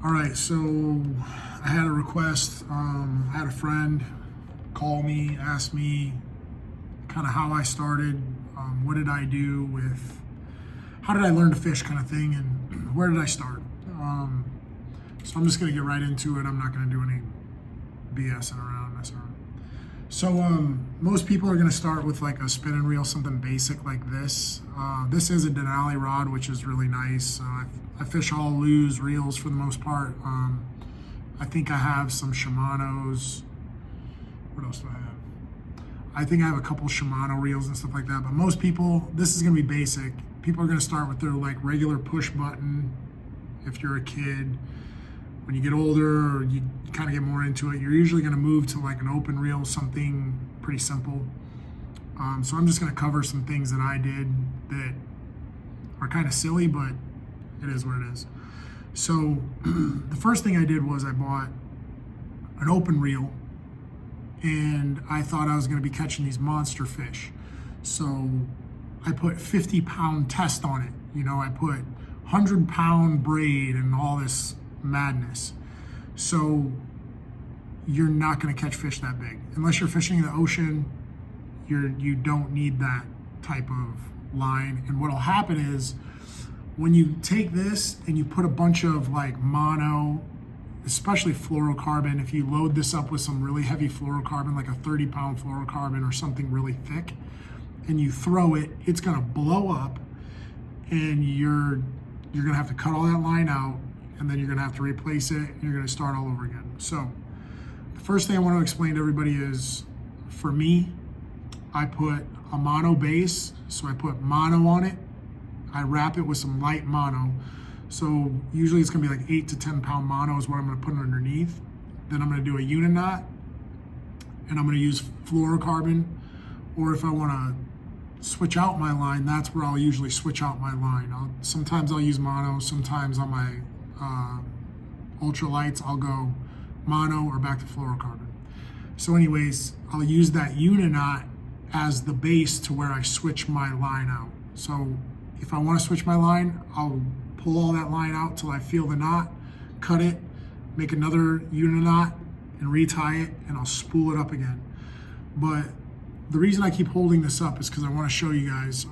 All right, so I had a request. I had a friend call me, ask me kind of how I started, what did I do with, how did I learn to fish kind of thing, and where did I start? So I'm just gonna get right into it. I'm not gonna do any BSing around, messing around. So most people are gonna start with like a spinning reel, something basic like this. This is a Denali rod, which is really nice. I fish all Lew's reels for the most part. I think I have some Shimano's. What else do I have? I think I have a couple Shimano reels and stuff like that. But most people, this is gonna be basic. People are gonna start with their like regular push button. If you're a kid, when you get older or you kind of get more into it, you're usually gonna move to like an open reel, something pretty simple. So I'm just gonna cover some things that I did that are kind of silly, but it is what it is. So the first thing I did was I bought an open reel, and I thought I was gonna be catching these monster fish. So I put 50-pound test on it. You know, I put 100-pound braid and all this madness. So you're not gonna catch fish that big. Unless you're fishing in the ocean, you don't need that type of line. And what'll happen is when you take this and you put a bunch of like mono, especially fluorocarbon, if you load this up with some really heavy fluorocarbon, like a 30-pound fluorocarbon or something really thick, and you throw it, it's gonna blow up, and you're gonna have to cut all that line out, and then you're gonna have to replace it, and you're gonna start all over again. So the first thing I want to explain to everybody is, for me, I put a mono base, so I put mono on it. I wrap it with some light mono. So usually it's gonna be like 8 to 10-pound mono is what I'm gonna put underneath. Then I'm gonna do a Uninaut, and I'm gonna use fluorocarbon, or if I wanna switch out my line, that's where I'll usually switch out my line. Sometimes I'll use mono, sometimes on my ultralights I'll go mono or back to fluorocarbon. So anyways, I'll use that Uninaut as the base to where I switch my line out. So if I want to switch my line, I'll pull all that line out till I feel the knot, cut it, make another Uninaut and retie it, and I'll spool it up again. But the reason I keep holding this up is because I want to show you guys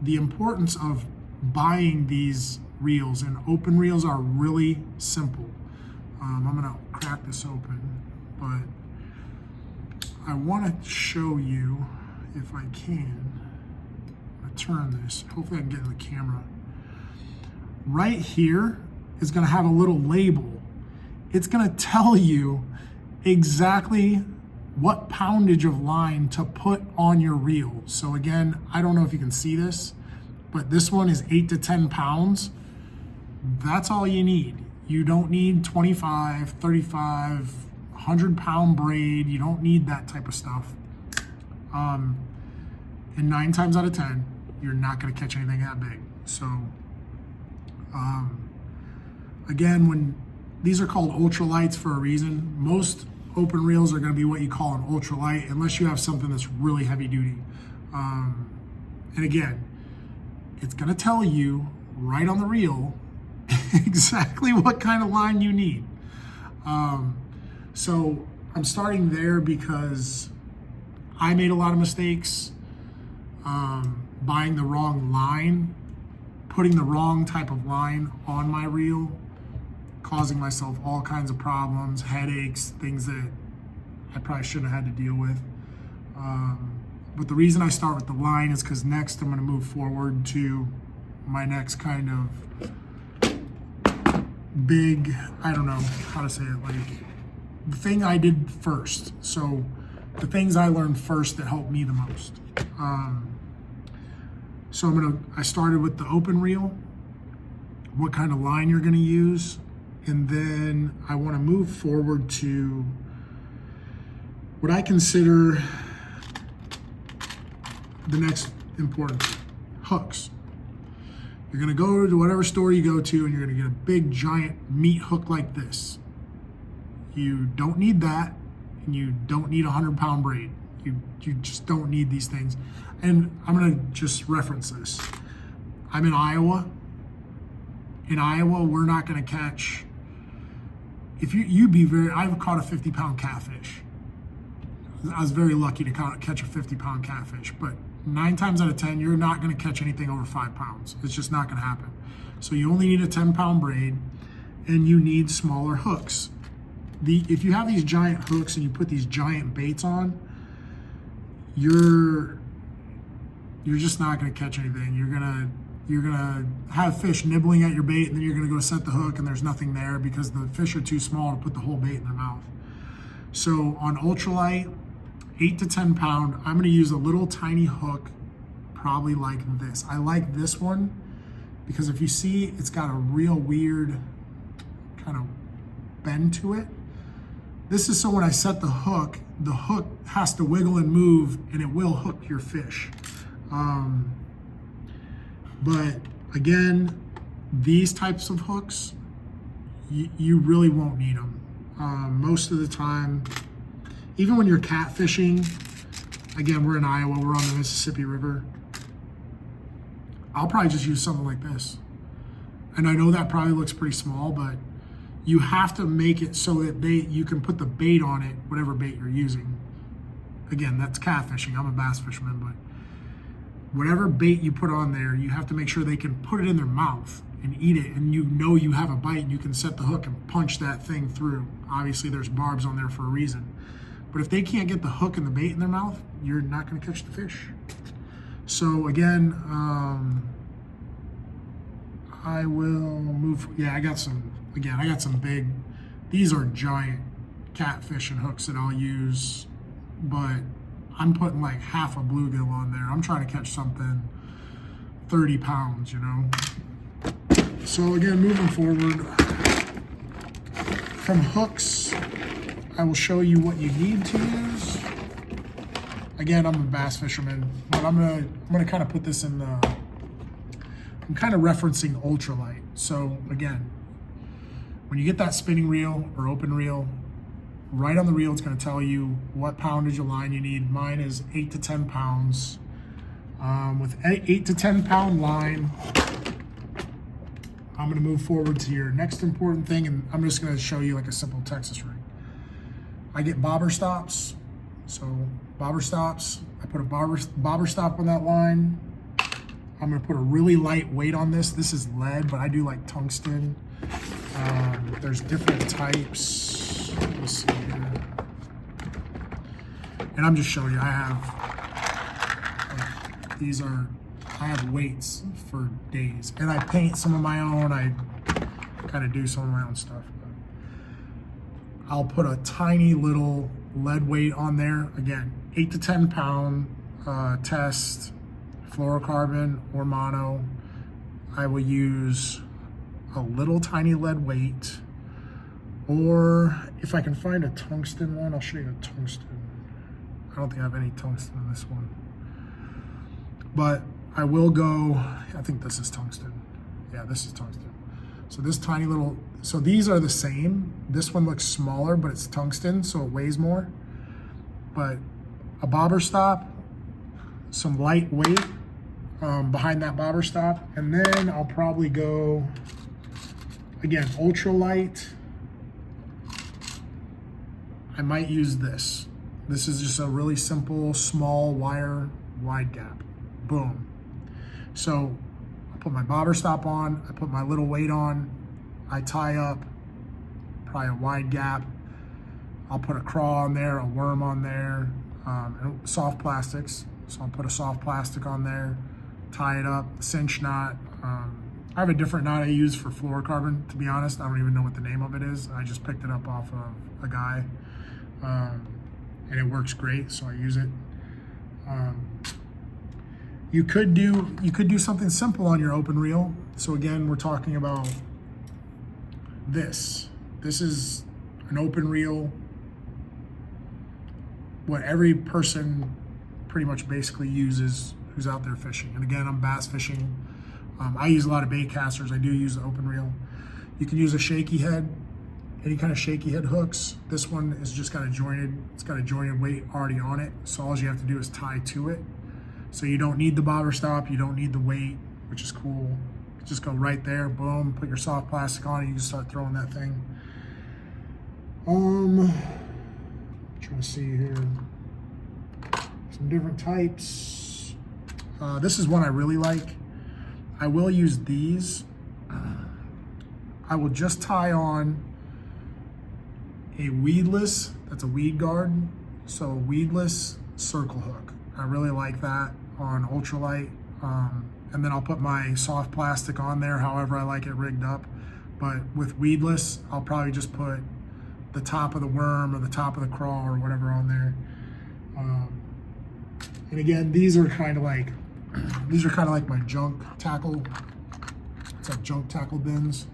the importance of buying these reels, and open reels are really simple. I'm gonna crack this open, but I want to show you, if I can, turn this, hopefully I can get in the camera. Right here is gonna have a little label. It's gonna tell you exactly what poundage of line to put on your reel. So again, I don't know if you can see this, but this one is 8 to 10 pounds. That's all you need. You don't need 25, 35, 100-pound braid. You don't need that type of stuff. And 9 times out of 10, you're not gonna catch anything that big. So again, when these are called ultralights for a reason, most open reels are gonna be what you call an ultralight, unless you have something that's really heavy duty. And again, it's gonna tell you right on the reel exactly what kind of line you need. So I'm starting there because I made a lot of mistakes buying the wrong line, putting the wrong type of line on my reel, causing myself all kinds of problems, headaches, things that I probably shouldn't have had to deal with. But the reason I start with the line is because next I'm gonna move forward to my next kind of big, I don't know how to say it, like the thing I did first. So the things I learned first that helped me the most. So I started with the open reel, what kind of line you're gonna use, and then I wanna move forward to what I consider the next important thing, hooks. You're gonna go to whatever store you go to, and you're gonna get a big giant meat hook like this. You don't need that, and you don't need a 100-pound braid. You just don't need these things. And I'm gonna just reference this. I'm in Iowa, In Iowa, we're not going to catch, if I've caught a 50-pound catfish. I was very lucky to catch a 50-pound catfish, but 9 times out of 10, you're not going to catch anything over 5 pounds. It's just not going to happen. So you only need a 10-pound braid, and you need smaller hooks. If you have these giant hooks and you put these giant baits on, you're just not going to catch anything. You're gonna have fish nibbling at your bait, and then you're gonna go set the hook, and there's nothing there because the fish are too small to put the whole bait in their mouth. So on ultralight, 8 to 10 pound, I'm gonna use a little tiny hook, probably like this. I like this one because if you see, it's got a real weird kind of bend to it. This is so when I set the hook has to wiggle and move, and it will hook your fish. But again, these types of hooks, you really won't need them. Most of the time, even when you're catfishing, again, we're in Iowa, we're on the Mississippi River, I'll probably just use something like this. And I know that probably looks pretty small, but you have to make it so that you can put the bait on it, whatever bait you're using. Again, that's catfishing. I'm a bass fisherman, but whatever bait you put on there, you have to make sure they can put it in their mouth and eat it, and you know you have a bite, and you can set the hook and punch that thing through. Obviously, there's barbs on there for a reason. But if they can't get the hook and the bait in their mouth, you're not going to catch the fish. So again, I will move. Yeah, I got some big, these are giant catfish and hooks that I'll use, but I'm putting like half a bluegill on there. I'm trying to catch something 30 pounds, you know? So again, moving forward, from hooks, I will show you what you need to use. Again, I'm a bass fisherman, but I'm gonna kind of put this in I'm kind of referencing ultralight. So again, when you get that spinning reel or open reel, right on the reel, it's going to tell you what poundage of line you need. Mine is 8 to 10 pounds. With 8 to 10 pound line, I'm going to move forward to your next important thing, and I'm just going to show you like a simple Texas rig. I get bobber stops. So bobber stops, I put a bobber stop on that line. I'm going to put a really light weight on this. This is lead, but I do like tungsten. There's different types. Let's see here. And I'm just showing you, I have weights for days. And I paint some of my own. I kind of do some of my own stuff. But I'll put a tiny little lead weight on there. Again, 8 to 10 pound test, fluorocarbon or mono. I will use a little tiny lead weight, or if I can find a tungsten one, I'll show you a tungsten. I don't think I have any tungsten in this one, but I will go, I think this is tungsten. Yeah, this is tungsten. So this tiny little, so these are the same. This one looks smaller, but it's tungsten, so it weighs more. But a bobber stop, some light weight behind that bobber stop, and then I'll probably go, again, ultralight. I might use this. This is just a really simple, small wire, wide gap. Boom. So I put my bobber stop on, I put my little weight on, I tie up, probably a wide gap. I'll put a craw on there, a worm on there, and soft plastics. So I'll put a soft plastic on there, tie it up, cinch knot. I have a different knot I use for fluorocarbon, to be honest. I don't even know what the name of it is. I just picked it up off of a guy, and it works great, so I use it. You could do something simple on your open reel. So again, we're talking about this. This is an open reel, what every person pretty much basically uses who's out there fishing. And again, I'm bass fishing. I use a lot of bait casters. I do use the open reel. You can use a shaky head, any kind of shaky head hooks. This one is just got a jointed, it's got a jointed weight already on it. So all you have to do is tie to it. So you don't need the bobber stop, you don't need the weight, which is cool. just go right there, boom, put your soft plastic on, and you can start throwing that thing. Trying to see here, some different types. This is one I really like. I will use these. I will just tie on a weedless, that's a weed guard, so a weedless circle hook. I really like that on ultralight. And then I'll put my soft plastic on there however I like it rigged up. But with weedless, I'll probably just put the top of the worm or the top of the crawl or whatever on there. And again, these are kind of like my junk tackle. It's like junk tackle bins.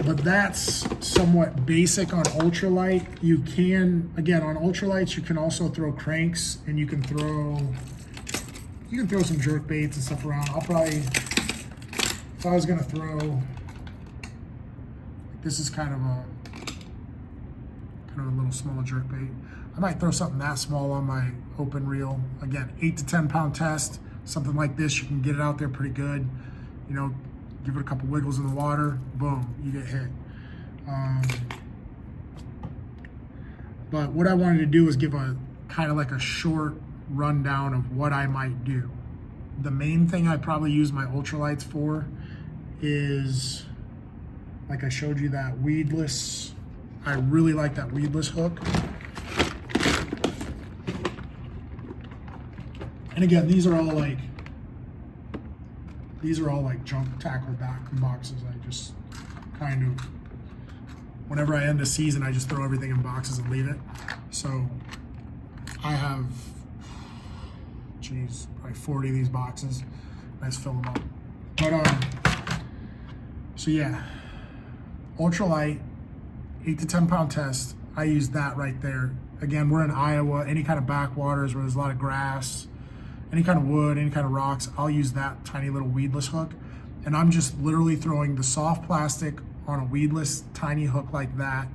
But that's somewhat basic on ultralight. You can, again, on ultralights, you can also throw cranks, and you can throw some jerk baits and stuff around. I'll probably, if I was gonna throw, this is kind of a little small jerk bait. I might throw something that small on my open reel. Again, 8 to 10 pound test, something like this, you can get it out there pretty good. You know, give it a couple wiggles in the water, boom, you get hit. But what I wanted to do is give a kind of like a short rundown of what I might do. The main thing I probably use my ultralights for is, like I showed you, that weedless. I really like that weedless hook. And again, these are all like junk tackle boxes. I just kind of, whenever I end a season, I just throw everything in boxes and leave it. So I have, geez, probably 40 of these boxes. I just fill them up. But so yeah, ultralight, 8 to 10 pound test. I use that right there. Again, we're in Iowa. Any kind of backwaters where there's a lot of grass, any kind of wood, any kind of rocks, I'll use that tiny little weedless hook. And I'm just literally throwing the soft plastic on a weedless tiny hook like that,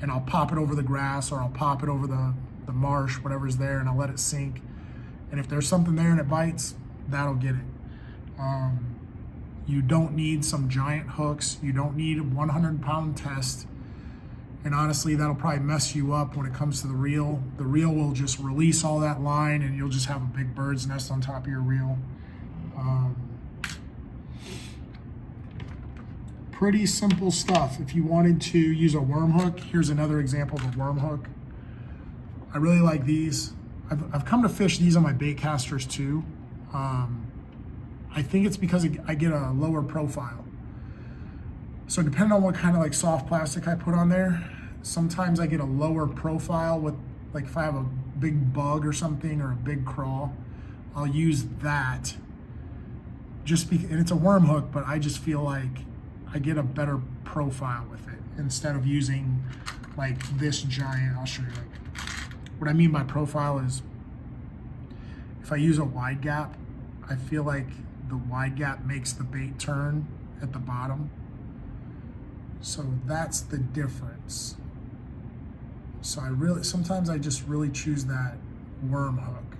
and I'll pop it over the grass, or I'll pop it over the marsh, whatever's there, and I'll let it sink. And if there's something there and it bites, that'll get it. You don't need some giant hooks. You don't need a 100 pound test. And honestly, that'll probably mess you up when it comes to the reel. The reel will just release all that line, and you'll just have a big bird's nest on top of your reel. Pretty simple stuff. If you wanted to use a worm hook, here's another example of a worm hook. I really like these. I've come to fish these on my bait casters too. I think it's because I get a lower profile. So depending on what kind of like soft plastic I put on there, sometimes I get a lower profile with, like if I have a big bug or something or a big crawl, I'll use that. And it's a worm hook, but I just feel like I get a better profile with it instead of using like this giant. I'll show you. Like, what I mean by profile is if I use a wide gap, I feel like the wide gap makes the bait turn at the bottom. So that's the difference. So sometimes I just really choose that worm hook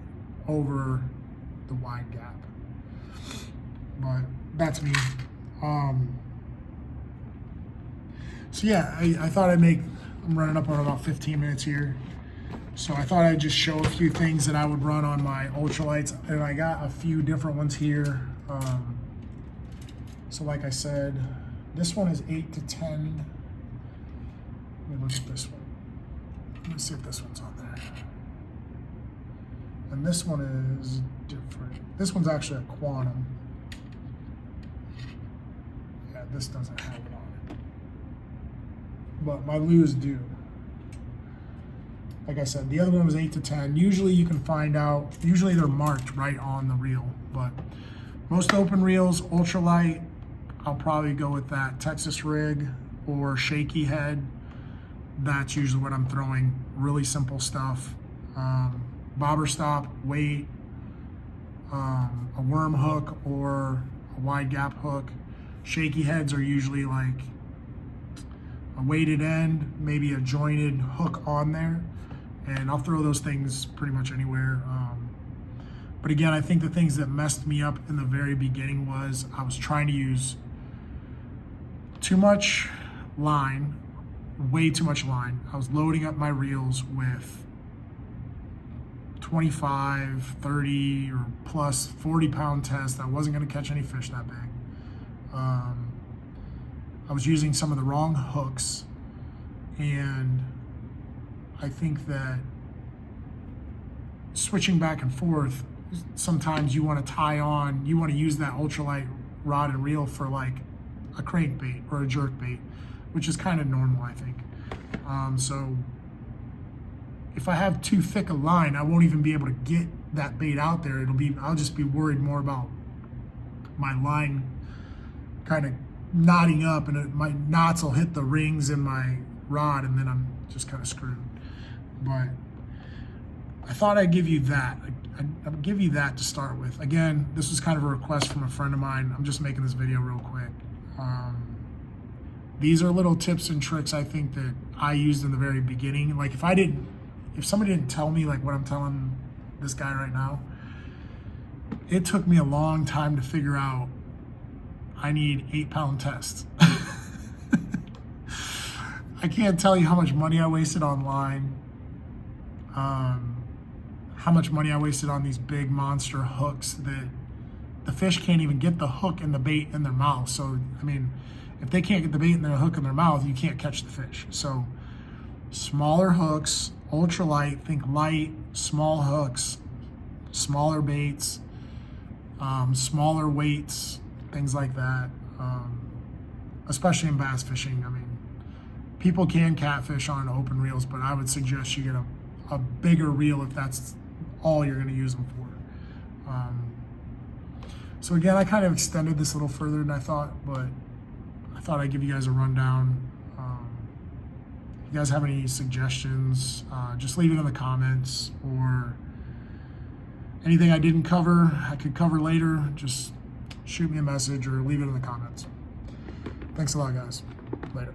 over the wide gap. But that's me. So yeah, I thought I'm running up on about 15 minutes here. So I thought I'd just show a few things that I would run on my ultralights, and I got a few different ones here. So like I said, this one is 8 to 10. Let me look at this one. Let me see if this one's on there. And this one is different. This one's actually a Quantum. Yeah, this doesn't have it on it. But my Lew's do. Like I said, the other one was 8 to 10. Usually you can find out, usually they're marked right on the reel, but most open reels, ultralight, I'll probably go with that Texas rig or shaky head. That's usually what I'm throwing. Really simple stuff. Bobber stop, weight, a worm hook or a wide gap hook. Shaky heads are usually like a weighted end, maybe a jointed hook on there. And I'll throw those things pretty much anywhere. But again, I think the things that messed me up in the very beginning was I was trying to use too much line, way too much line. I was loading up my reels with 25, 30, or plus 40-pound test. I wasn't going to catch any fish that big. I was using some of the wrong hooks, and I think that switching back and forth, sometimes you want to tie on, you want to use that ultralight rod and reel for like a crankbait or a jerkbait, which is kind of normal, I think. So if I have too thick a line, I won't even be able to get that bait out there. I'll just be worried more about my line kind of knotting up, and my knots will hit the rings in my rod, and then I'm just kind of screwed. But I thought I'd give you that. I'd give you that to start with. Again, this was kind of a request from a friend of mine. I'm just making this video real quick. These are little tips and tricks I think that I used in the very beginning. Like if somebody didn't tell me like what I'm telling this guy right now, it took me a long time to figure out I need 8-pound tests. I can't tell you how much money I wasted online, how much money I wasted on these big monster hooks that the fish can't even get the hook and the bait in their mouth. So, I mean, if they can't get the bait and the hook in their mouth, you can't catch the fish. So smaller hooks, ultralight, think light, small hooks, smaller baits, smaller weights, things like that, especially in bass fishing. I mean, people can catfish on open reels, but I would suggest you get a bigger reel if that's all you're going to use them for. So again, I kind of extended this a little further than I thought, but I thought I'd give you guys a rundown. If you guys have any suggestions, just leave it in the comments, or anything I didn't cover, I could cover later, just shoot me a message or leave it in the comments. Thanks a lot, guys. Later.